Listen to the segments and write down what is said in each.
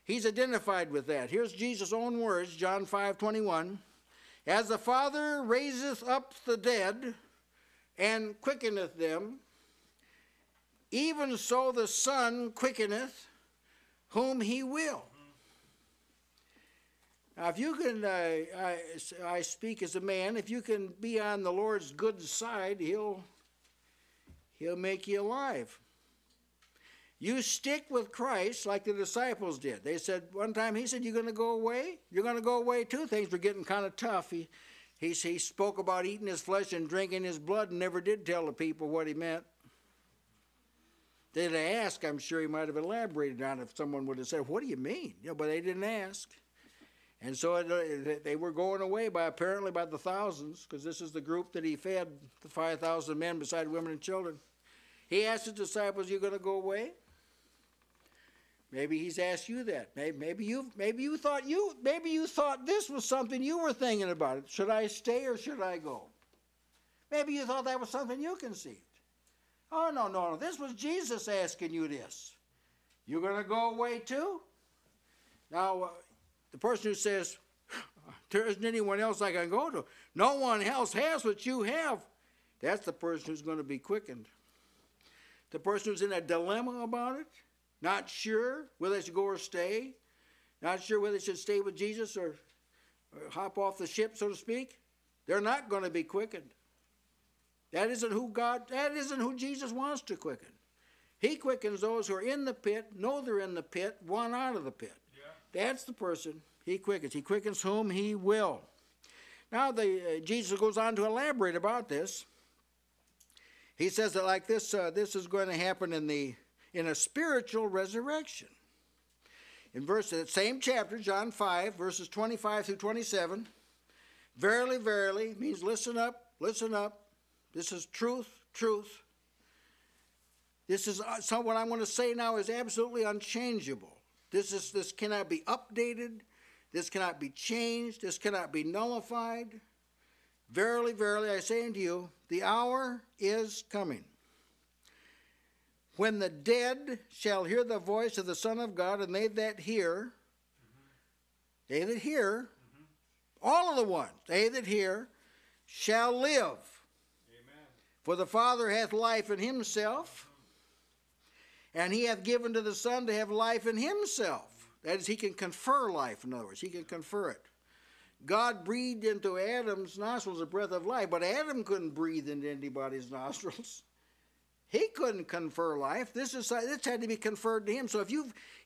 He's identified with that. Here's Jesus' own words, John 5:21. As the Father raiseth up the dead and quickeneth them, even so the Son quickeneth whom he will. Now, if you can, I speak as a man, if you can be on the Lord's good side, he'll make you alive. You stick with Christ like the disciples did. They said, one time he said, you're going to go away? You're going to go away too? Things were getting kind of tough. He spoke about eating his flesh and drinking his blood and never did tell the people what he meant. They'd ask, I'm sure he might have elaborated on it if someone would have said, what do you mean? But they didn't ask. And so they were going away apparently by the thousands, because this is the group that he fed, the 5,000 men beside women and children. He asked his disciples, you going to go away? Maybe he's asked you that. Maybe you thought this was something you were thinking about. Should I stay or should I go? Maybe you thought that was something you conceived. Oh, no. This was Jesus asking you this. You're going to go away too? Now, the person who says, there isn't anyone else I can go to. No one else has what you have. That's the person who's going to be quickened. The person who's in a dilemma about it, not sure whether they should go or stay, not sure whether they should stay with Jesus or hop off the ship, so to speak, they're not going to be quickened. That isn't who Jesus wants to quicken. He quickens those who are in the pit, know they're in the pit, want out of the pit. Yeah. That's the person he quickens. He quickens whom he will. Now Jesus goes on to elaborate about this. He says that like this, this is going to happen in a spiritual resurrection. In the same chapter, John 5, verses 25 through 27, verily, verily, means listen up, listen up. This is truth, truth. This is what I'm going to say now is absolutely unchangeable. This cannot be updated. This cannot be changed. This cannot be nullified. Verily, verily, I say unto you, the hour is coming, when the dead shall hear the voice of the Son of God, and they that hear, all of the ones, they that hear, shall live. Amen. For the Father hath life in himself, and he hath given to the Son to have life in himself. That is, he can confer life, in other words. He can confer it. God breathed into Adam's nostrils a breath of life, but Adam couldn't breathe into anybody's nostrils. He couldn't confer life. This had to be conferred to him. So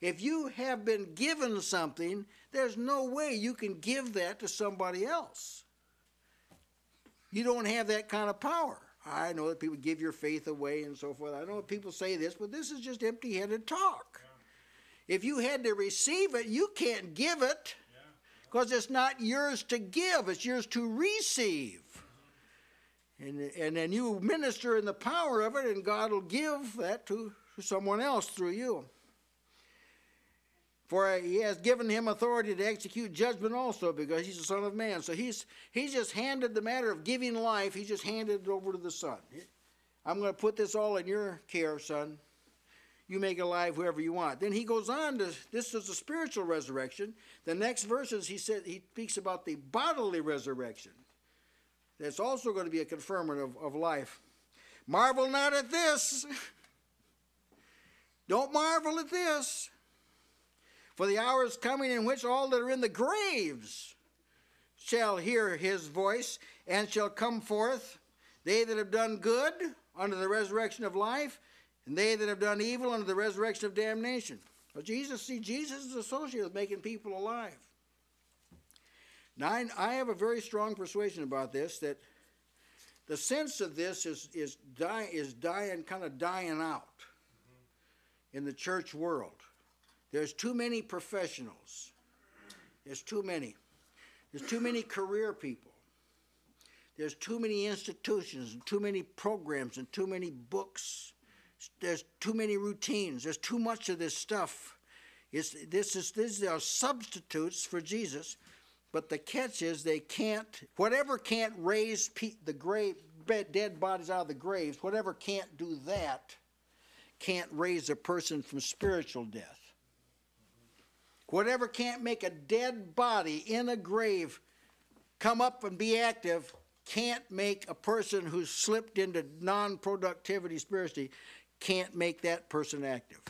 if you have been given something, there's no way you can give that to somebody else. You don't have that kind of power. I know that people give your faith away and so forth. I know people say this, but this is just empty-headed talk. Yeah. If you had to receive it, you can't give it. Because it's not yours to give, it's yours to receive. And then you minister in the power of it, and God will give that to someone else through you. For he has given him authority to execute judgment also, because he's the Son of Man. So he's just handed the matter of giving life, he's just handed it over to the Son. I'm going to put this all in your care, Son. You make alive whoever you want. Then he goes on to, this is a spiritual resurrection. The next verses he speaks about the bodily resurrection. That's also going to be a confirmation of life. Marvel not at this. Don't marvel at this. For the hour is coming in which all that are in the graves shall hear his voice, and shall come forth, they that have done good unto the resurrection of life, and they that have done evil unto the resurrection of damnation. Well, Jesus is associated with making people alive. Now, I have a very strong persuasion about this, that the sense of this is dying out in the church world. There's too many professionals. There's too many. There's too many career people. There's too many institutions and too many programs and too many books. There's too many routines. There's too much of this stuff. These are substitutes for Jesus, but the catch is whatever can't raise the dead bodies out of the graves, whatever can't do that, can't raise a person from spiritual death. Whatever can't make a dead body in a grave come up and be active can't make a person who's slipped into non-productivity spiritually, can't make that person active.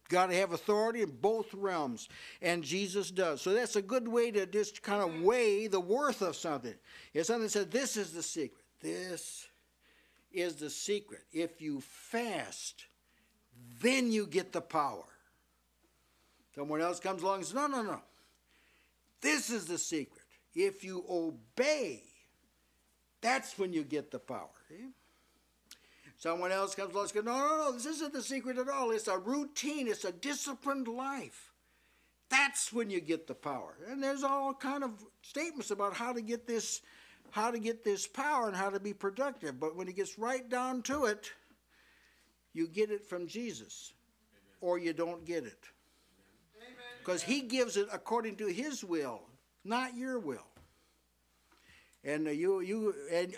Got to have authority in both realms, and Jesus does. So that's a good way to just kind of weigh the worth of something. If something says, this is the secret. This is the secret. If you fast, then you get the power. Someone else comes along and says, no, no, no. This is the secret. If you obey, that's when you get the power. See? Someone else comes along and says, no, no, no, this isn't the secret at all. It's a routine. It's a disciplined life. That's when you get the power. And there's all kind of statements about how to get this power and how to be productive. But when it gets right down to it, you get it from Jesus. Amen. Or you don't get it. Because he gives it according to his will, not your will. And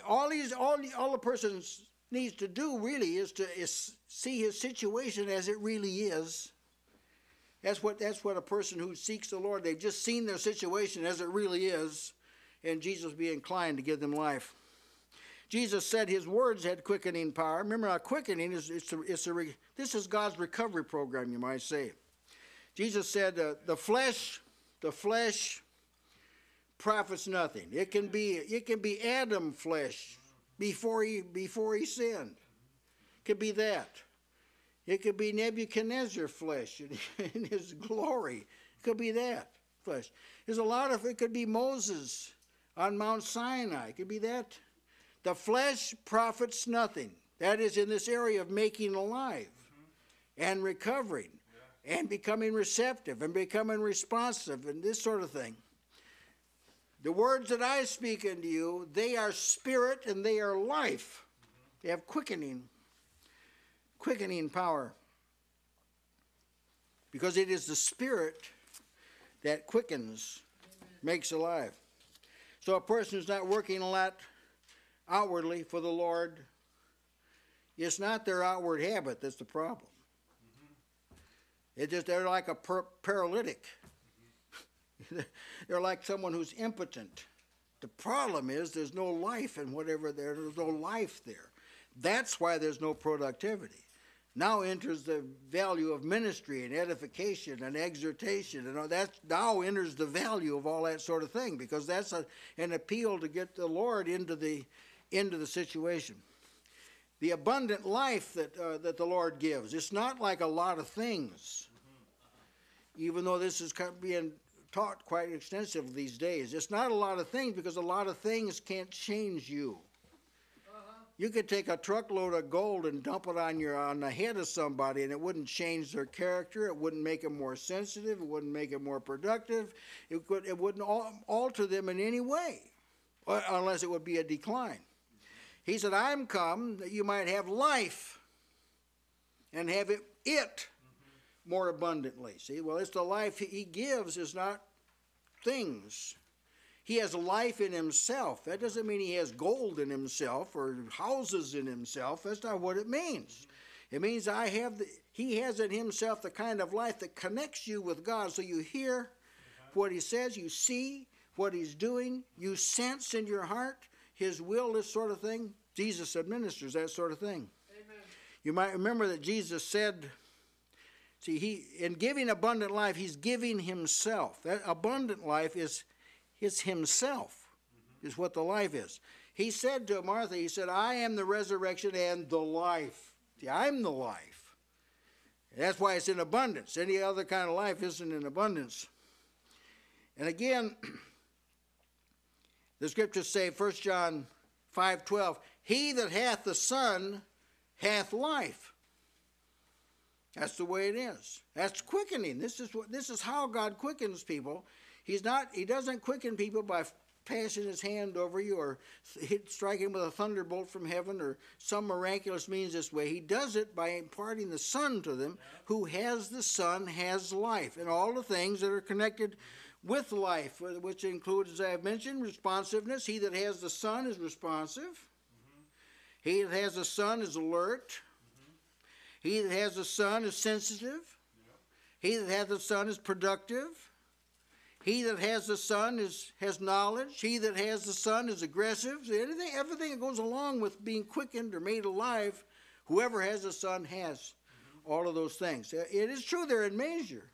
all the person needs to do really is see his situation as it really is. That's what a person who seeks the Lord, they've just seen their situation as it really is, and Jesus will be inclined to give them life. Jesus said his words had quickening power. Remember, now quickening this is God's recovery program, you might say. Jesus said, the flesh profits nothing. It can be Adam flesh before he sinned. It could be that. It could be Nebuchadnezzar flesh in his glory. It could be that flesh. There's a lot of it. Could be Moses on Mount Sinai. It could be that. The flesh profits nothing. That is in this area of making alive and recovering and becoming receptive and becoming responsive and this sort of thing. The words that I speak unto you, they are spirit and they are life. They have quickening power. Because it is the spirit that quickens, makes alive. So a person who's not working a lot outwardly for the Lord, it's not their outward habit that's the problem. It's just they're like a paralytic. They're like someone who's impotent. The problem is there's no life in whatever there's no life there. That's why there's no productivity. Now enters the value of ministry and edification and exhortation, and that now enters the value of all that sort of thing, because that's an appeal to get the Lord into the situation. The abundant life that the Lord gives, it's not like a lot of things, even though this is being taught quite extensively these days. It's not a lot of things because a lot of things can't change you. You could take a truckload of gold and dump it on the head of somebody, and it wouldn't change their character. It wouldn't make them more sensitive. It wouldn't make them more productive. It wouldn't alter them in any way, unless it would be a decline. He said, I'm come that you might have life and have it more abundantly. See, well, it's the life he gives, is not things. He has life in himself. That doesn't mean he has gold in himself or houses in himself. That's not what it means. It means he has in himself the kind of life that connects you with God. So you hear what he says, you see what he's doing, you sense in your heart his will, this sort of thing. Jesus administers that sort of thing. Amen. You might remember that Jesus said, see, in giving abundant life, he's giving himself. That abundant life is himself, is what the life is. He said to Martha, he said, I am the resurrection and the life. See, I'm the life. That's why it's in abundance. Any other kind of life isn't in abundance. And again, the scriptures say, 1 John 5:12, he that hath the Son hath life. That's the way it is. That's quickening. This is how God quickens people. He doesn't quicken people by passing his hand over you or striking with a thunderbolt from heaven or some miraculous means this way. He does it by imparting the Son to them. Who has the Son has life, and all the things that are connected with life, which includes, as I have mentioned, responsiveness. He that has the Son is responsive. He that has the Son is alert. He that has the Son is sensitive. He that hath the Son is productive. He that has the Son has knowledge. He that has the Son is aggressive. Everything that goes along with being quickened or made alive, whoever has the Son has all of those things. It is true they're in measure.